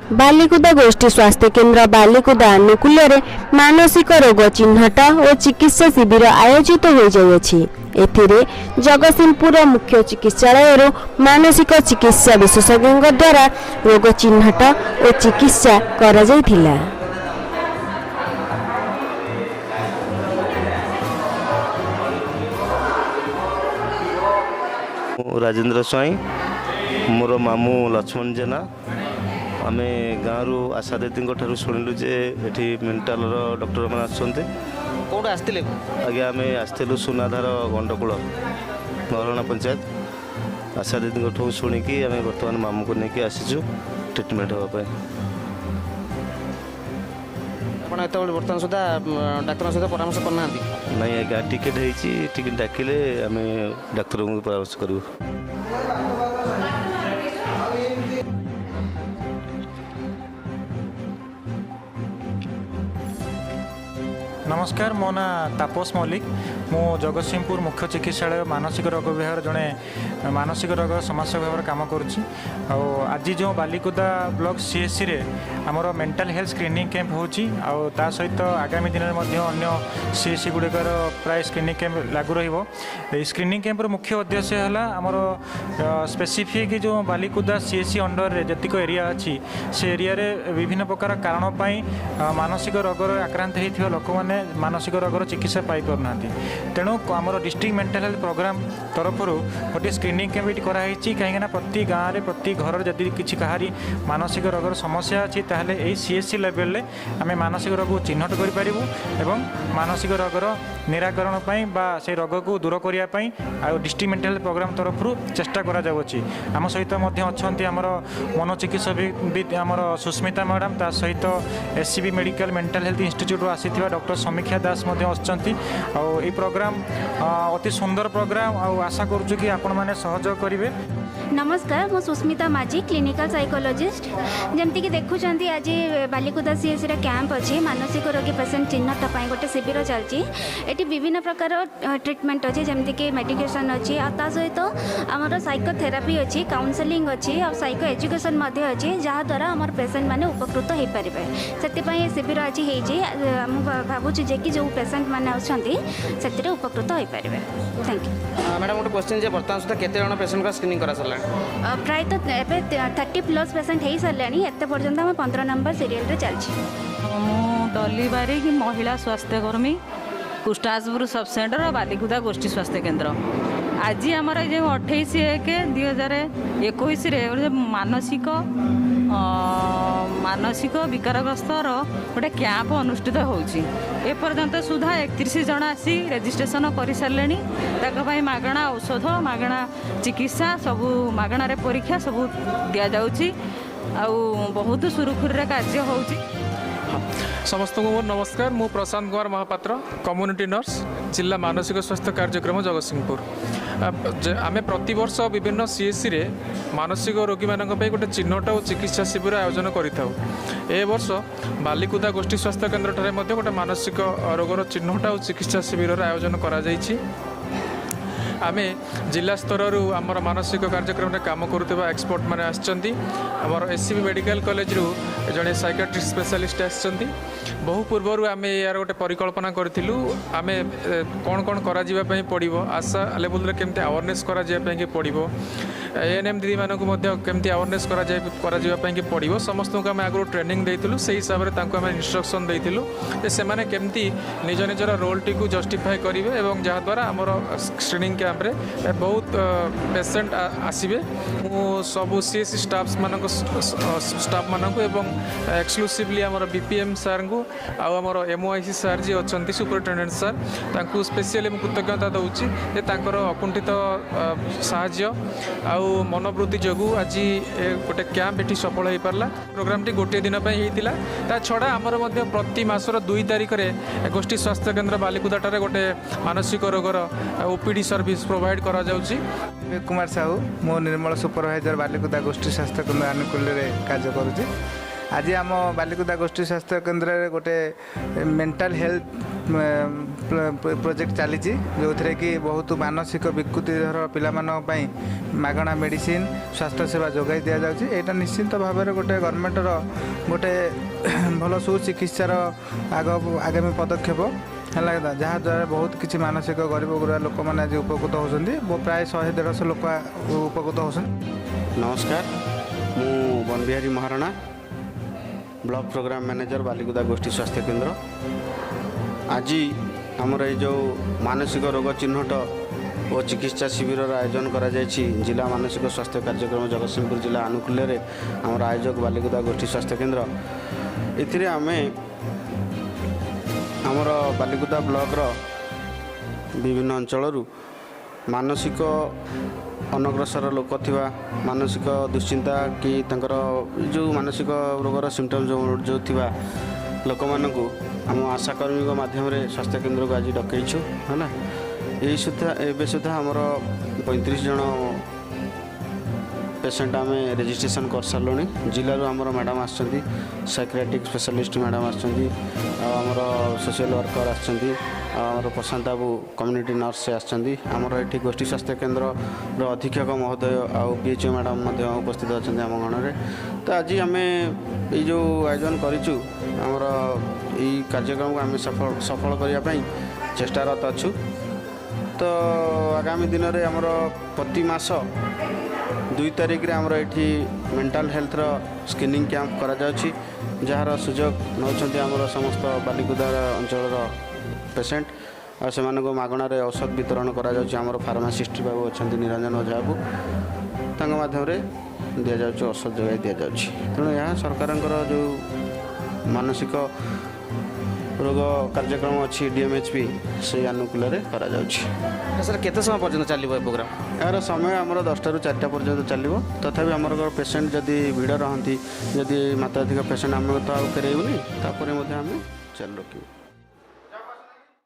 बालिकुदा गोष्ठी स्वास्थ्य केन्द्र बालिकुदा आनुकूल्य मानसिक रोग चिन्हट और चिकित्सा शिविर आयोजित हो जाइए। एथिरे जगतसिंहपुर मुख्य चिकित्सालय मानसिक चिकित्सा विशेषज्ञों द्वारा रोग चिन्हट और चिकित्सा करा जाइथिला। राजेंद्र स्वाई मोर मामू लक्ष्मण जेना आम गाँव आशा दीदी शुणिलु जे ये मेंटाल डॉक्टर मैंने आसते कौन आसते आज्ञा आम आसलु सुनाधार गंडकूल नरहणा पंचायत आशा दीदी शुणिकी आम बर्तमान मामू को लेकिन आसीचु ट्रिटमेंट हाँपाई। आप बर्तमान सुधा डाक्तर सहित परामर्श करना नहीं आज्ञा टिकेट होती टिकेट डाकिले आम डाक्तर को परामर्श करूँ। नमस्कार मो ना तापस मल्लिक मु जगतसिंहपुर मुख्य चिकित्सालय मानसिक रोग विभाग जड़े मानसिक रोग समस्या विभाग काम करुच्ची। आज जो बालिकुदा ब्लॉक सीएससी रे आमर मेंटल हेल्थ स्क्रीनिंग कैंप होता सहित आगामी दिन में अन्य सीएससी गुड़िकर प्राय स्क्रीनिंग कैंप लागू रही। स्क्रीनिंग कैंप मुख्य उद्देश्य है आमर स्पेसिफिक जो बालिकुदा सीएससी अंडर रे जतिक एरिया अच्छी से एरिया रे विभिन्न प्रकार कारण मानसिक रोगर आक्रांत होता लोक मैंने मानसिक रोगर चिकित्सा पाई पारना। तेणु आमर डिस्ट्रिक्ट मेंटल हेल्थ प्रोग्राम तरफ गोटे स्क्रीनिंग कैंप कराई कहीं प्रति गाँव में प्रति घर जदि किसी कहारी मानसिक रोगर समस्या अच्छी ताहले यही सीएससी लेवल रे आम मानसिक रोग को चिन्हट कर मानसिक रोगर निराकरण से रोग को दूर करने डिस्ट्रिक्ट मेंटल हेल्थ प्रोग्राम तरफ चेष्टा करा जाउछि। आम सहित अच्छा आमर मनोचिकित्सक आमर सुस्मिता मैडम ता सहित SCB medical mental health institute आसी डॉक्टर समीक्षा दास आई प्रोग्राम अति सुंदर प्रोग्राम आशा करुचु कि आपण माने सहयोग करेंगे। नमस्कार मु सुस्मिता माझी क्लिनिकल साइकोलॉजिस्ट जमती कि देखुं आज बालिकुदा सीएससी कैंप अच्छी मानसिक रोगी पेसेंट चिन्हट गोटे शिविर चलती। ये विभिन्न प्रकार ट्रिटमेंट अच्छी जमती कि मेडिकेशन अच्छी सहित आमर साइकोथेरापी अच्छी काउंसलिंग अच्छी और साइको एजुकेशन अच्छी जहाँद्वारा आमर पेसेंट मैंने उपकृत हो पारे से शिविर आज भावुँ जे कि जो पेसेंट मैंने आते उपकृत हो पारे। थैंक यू मैडम गोटे क्वेश्चन बर्तमान सुधा केते जन पेसेंट का स्क्रीनिंग करा सरला प्रायतः एवं 30+ पेसेंट हो सारे एत पर्यटन आम 15 नंबर सीरियल चलती। डली बारिक महिला स्वास्थ्यकर्मी कुष्टाजपुर सब सेंटर बालिकुदा गोष्ठी स्वास्थ्य केन्द्र आज आमर जो 28/1/2021 मानसिक मानसिक विकारग्रस्त गोटे कैंप अनुष्ठित होपर्यंत सुधा 31 जन आसी रेजिस्ट्रेशन कर सारे मागणा औषध मागणा चिकित्सा सबू मागणार परीक्षा सबू दि जाऊँगी बहुत सुरुखुरी कार्य हो। समस्त को नमस्कार मु प्रशांत कुमार महापात्र कम्युनिटी नर्स जिला मानसिक स्वास्थ्य कार्यक्रम जगतसिंहपुर आम प्रतिवर्ष विभिन्न सीएससी रे मानसिक रोगी मानक गोटे चिन्हट और चिकित्सा शिविर आयोजन करिथाउ। ए वर्ष बालिकुदा गोष्ठी स्वास्थ्य केन्द्र ठारे गोटे मानसिक रोगर चिन्हट और चिकित्सा शिविर आयोजन करा जाइछि। आमे जिला स्तर आमर मानसिक कार्यक्रम में काम करुवा एक्सपर्ट मैंने आमर एससीबी मेडिकल कॉलेज रू जड़े साइकियाट्रिस्ट स्पेशलिस्ट आसछंती। बहु पूर्वर आम यार गोटे परिकल्पना करूँ आम कौन कौन कर पड़ो आशा लेवल केमती अवेयरनेस पड़ो एएनएम दीदी मानक केमती अवेयरनेस पड़ो समस्त को आम आगु ट्रेनिंग देइथिलु से हिसाब से आम इंस्ट्रक्शन देइथिलु जे से माने केमती निज निजर रोल टी को जस्टिफाई करेंगे और जहाँद्वारा आमर स्क्रीनिंग कैंप रे बहुत पेसेंट आसबे सबू सीएससी स्टाफ मानक स्टाफ मानक एक्सक्लूसिवली आमर बीपीएम सार को आमर एमओआईसी सार जी अच्छा सुपरिटेडेंट सार तांकु स्पेशली मुझे कृतज्ञता दूची अकुंठित साहाय्य आउ मनोवृत्ति जोगु आज गोटे कैंप ये सफल हो पारा। प्रोग्राम टी गोटे दिन होता ता छड़ा आमर प्रति मासर 2 तारिख में गोष्ठी स्वास्थ्य केन्द्र बालिकुदाटारे गोटे मानसिक रोगर ओपीडी सर्विस प्रोवाइड करा जाउची। कुमार साहू मो निर्मल सुपरवाइजर बालिकुदा गोष्ठी स्वास्थ्य केन्द्र आनुकूल्य कार्य करुँचे। आज आम बालिकुदा गोष्ठी स्वास्थ्य केन्द्र गोटे मेंटल हेल्थ ପ୍ରୋଜେକ୍ଟ ଚାଲିଛି ଯେଉଁଥିରେ କି ବହୁତ ମାନସିକ ବିକୃତିଧର ପିଲାମାନଙ୍କ ପାଇଁ ମାଗଣା ମେଡ଼ିସିନ ସ୍ୱାସ୍ଥ୍ୟ ସେବା ଯୋଗାଇ ଦିଆଯାଉଛି। ଏଇଟା ନିଶ୍ଚିନ୍ତ ଭାବରେ ଗୋଟେ ଗଭର୍ଣ୍ଣମେଣ୍ଟର ଗୋଟେ ଭଲ ସୁଚିକିତ୍ସାର ଆଗାମୀ ପଦକ୍ଷେପ ହେଲା ଯାହାଦ୍ୱାରା ବହୁତ କିଛି ମାନସିକ ଗରିବ ଗୁରୁବା ଲୋକମାନେ ଆଜି ଉପକୃତ ହେଉଛନ୍ତି। ପ୍ରାୟ 100-150 ଲୋକ ଉପକୃତ ହେଉଛନ୍ତି। ନମସ୍କାର, ମୁଁ Banabihari Maharana, block programme manager Balikuda ଗୋଷ୍ଠୀ ସ୍ୱାସ୍ଥ୍ୟ କେନ୍ଦ୍ର। ଆଜି ଆମର ଏଇ ଯେଉଁ ମାନସିକ ରୋଗ ଚିହ୍ନଟ ଓ ଚିକିତ୍ସା ଶିବିରର ଆୟୋଜନ କରାଯାଇଛି ଜିଲ୍ଲା ମାନସିକ ସ୍ୱାସ୍ଥ୍ୟ କାର୍ଯ୍ୟକ୍ରମ ଜଗତସିଂହପୁର ଜିଲ୍ଲା ଆନୁକୂଲ୍ୟରେ ଆମର ଆୟୋଜକ ବାଲିକୁଦା ଗୋଷ୍ଠୀ ସ୍ୱାସ୍ଥ୍ୟ କେନ୍ଦ୍ର। ଏଥିରେ ଆମେ ଆମର ବାଲିକୁଦା ବ୍ଲକର ବିଭିନ୍ନ ଅଞ୍ଚଳରୁ ମାନସିକ ଅନଗ୍ରସର ଲୋକ ଥିବା ମାନସିକ ଦୁଶ୍ଚିନ୍ତା କି ତାଙ୍କର ଯେଉଁ ମାନସିକ ରୋଗର ସିମ୍ପଟମ୍ ଯେଉଁ ଥିବା ଲୋକମାନଙ୍କୁ ଆମ ଆଶାକର୍ମୀଙ୍କ ମାଧ୍ୟମରେ ସ୍ୱାସ୍ଥ୍ୟ କେନ୍ଦ୍ରକୁ ଆଜି ଡକେଇଛୁ ହେଲା। ଏବେ ସୁଦ୍ଧା ଆମର 35 ଜଣ पेसेंट आम रेजिस्ट्रेशन कर सारे जिलूर आमर मैडम आसछंती साइक्रेटिक स्पेशलिस्ट मैडम आसछंती आमर सोशल वर्कर आसछंती आमर प्रशांत बाबू कम्युनिटी नर्स से आसछंती आमर एठी गोष्ठी स्वास्थ्य केन्द्र अधीक्षक महोदय आउ पीएचओ मैडम उपस्थित अच्छा आम गण में। तो आज आम ये जो आयोजन करूँ आमर ये कार्यक्रम को आम सफल करने चेष्टारत अच्छु। तो आगामी दिन में आमर प्रति मास 2 तारिख रे आमर एठी मेंटल हेल्थ रो स्क्रीनिंग कैंप करा जाउछि जहार सुजोग नौचंती आमर समस्त बालिकुदा अंचल पेसेंट आ सेमान को मागणा रे औषध वितरण करा जाउछि। आमर फार्मासिस्ट बाबू अछंती निरंजन ओझा बाबू तांग माध्यम रे दिया जाउछि औषध जोगाई दिया जाउछि। तेणु यह सरकारंकर जो मानसिक रोग कार्यक्रम अच्छी डीएमएचपी से अनुकूल करा जाउछि। सर केते समय पर्यंत चलिबो प्रोग्राम? यार समय आमर 10टा ରୁ 4ଟା पर्यंत चलो। तथापि आमर पेसेंट जदि भिड़ रहती जदि मात्राधिक पेसेंट आम तो आउ फेरबूनी आम चालू रखी।